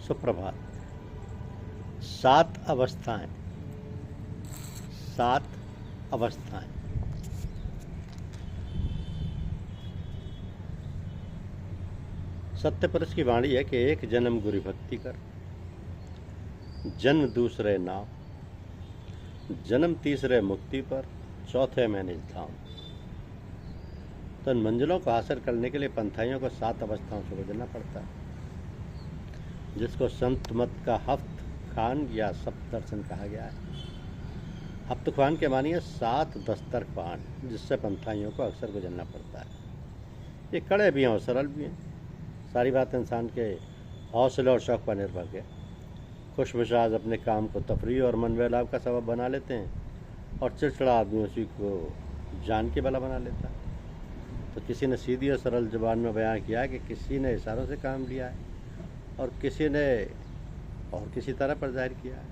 सुप्रभात। 7 अवस्थाएं, 7 अवस्थाएं। सत्य पुरुष की वाणी है कि एक जन्म गुरु भक्ति कर, जन्म दूसरे नाम, जन्म तीसरे मुक्ति पर, चौथे में निज धाम। तो इन मंजिलों को हासिल करने के लिए पंथाइयों को 7 अवस्थाओं से गुजरना पड़ता है, जिसको संत मत का हफ्त खान या सप्तदर्शन कहा गया है। हफ्त खान के मानिए 7 दस्तरखान, जिससे पंथाइयों को अक्सर गुजरना पड़ता है। ये कड़े भी हैं और सरल भी हैं। सारी बात इंसान के हौसले और शौक़ पर निर्भर है। खुश मिजाज अपने काम को तफरीह और मन बहलाव का सबब बना लेते हैं, और चिड़चिड़ा आदमी उसी को जान के भला बना लेता है। तो किसी ने सीधी और सरल ज़ुबान में बयान किया कि किसी ने इशारों से काम लिया है और किसी ने और किसी तरह पर जाहिर किया है।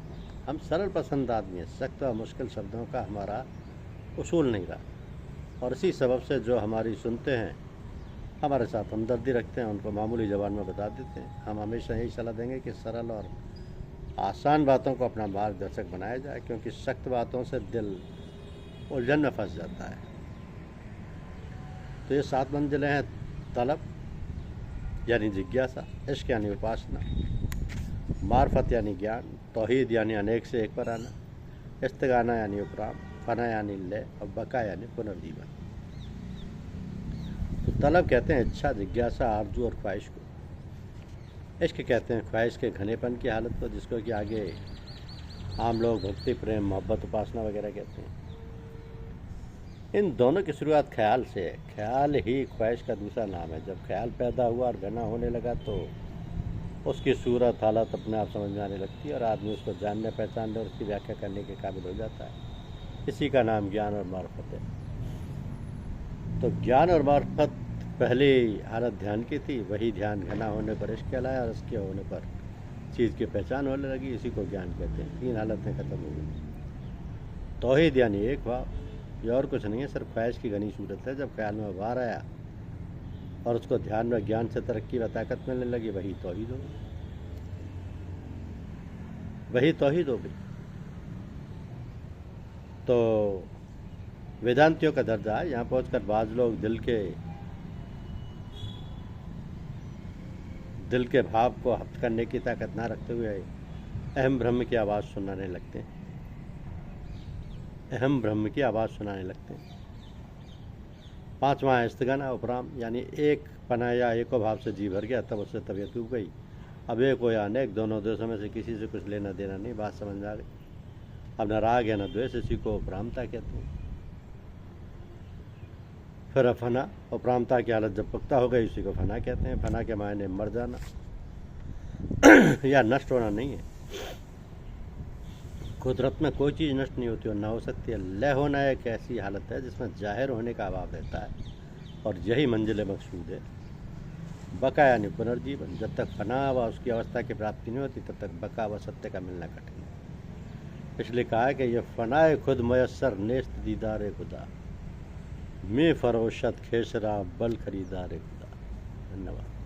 हम सरल पसंद आदमी हैं। सख्त और मुश्किल शब्दों का हमारा उसूल नहीं रहा, और इसी सबब से जो हमारी सुनते हैं, हमारे साथ हमदर्दी रखते हैं, उनको मामूली ज़बान में बता देते हैं। हम हमेशा यही सलाह देंगे कि सरल और आसान बातों को अपना मार्गदर्शक बनाया जाए, क्योंकि सख्त बातों से दिल उलझन में फंस जाता है। तो ये 7 मंजिलें हैं: तलब यानी जिज्ञासा, इश्क यानी उपासना, मार्फत यानी ज्ञान, तौहीद यानी अनेक से एक पर आना, इस्तिगाना यानी उपराम, फना यानी लय, और बका यानी पुनर्जीवन। तो तलब कहते हैं इच्छा, जिज्ञासा, आरजू और ख्वाहिश को। इश्क कहते हैं ख्वाहिश के घनेपन की हालत को, जिसको कि आगे आम लोग भक्ति, प्रेम, मोहब्बत, उपासना वगैरह कहते हैं। इन दोनों की शुरुआत ख्याल से है। ख्याल ही ख्वाहिश का दूसरा नाम है। जब ख्याल पैदा हुआ और घना होने लगा तो उसकी सूरत हालत अपने आप समझ में आने लगती है, और आदमी उसको जानने, पहचानने और उसकी व्याख्या करने के काबिल हो जाता है। इसी का नाम ज्ञान और मार्फत है। तो ज्ञान और मार्फत पहली हालत ध्यान की थी, वही ध्यान घना होने पर इश्क कहलाया, और इसके होने पर चीज़ की पहचान होने लगी। इसी को ज्ञान कहते हैं। 3 हालतें खत्म हो गई। तौहीद यानी एक भाव, ये और कुछ नहीं है, सिर्फ ख्वाहिश की घनी सूरत है। जब ख्याल में बाहर आया और उसको ध्यान में ज्ञान से तरक्की व ताकत मिलने लगी, वही तौहीद हो गई। वही तौहीद हो गई। तो वेदांतियों का दर्जा है। यहाँ पहुँचकर बाज़ लोग दिल के भाव को हफ्त करने की ताकत ना रखते हुए अहम ब्रह्म की आवाज़ सुनाने लगते हैं। अहम ब्रह्म की आवाज़ सुनाने लगते हैं। 5वां है इस्तिगाना, उपराम, यानी एक पना या एको भाव से जी भर गया, तब उससे तबीयत उब गई। अब एक हो या अनेक, दोनों देशों में से किसी से कुछ लेना देना नहीं। बात समझ में आ गई। अब न राग है न द्वेष, इसी को उपरामता कहते हैं। फिर फना, उपरामता की हालत जब पुख्ता हो गई, उसी को फना कहते हैं। फना के मायने मर जाना या नष्ट होना नहीं है। कुदरत में कोई चीज़ नष्ट नहीं होती और ना हो सकती है। लय होना एक ऐसी हालत है जिसमें जाहिर होने का अभाव रहता है, और यही मंजिल मकसूद है। बका यानी पुनर्जीवन, जब तक फना व उसकी अवस्था की प्राप्ति नहीं होती, तब तक बका व सत्य का मिलना कठिन है। इसलिए कहा है कि यह फनाए खुद मयसर नेस्त दीदार खुदा, में फरोशत खेसरा बल खरीदार खुदा। धन्यवाद।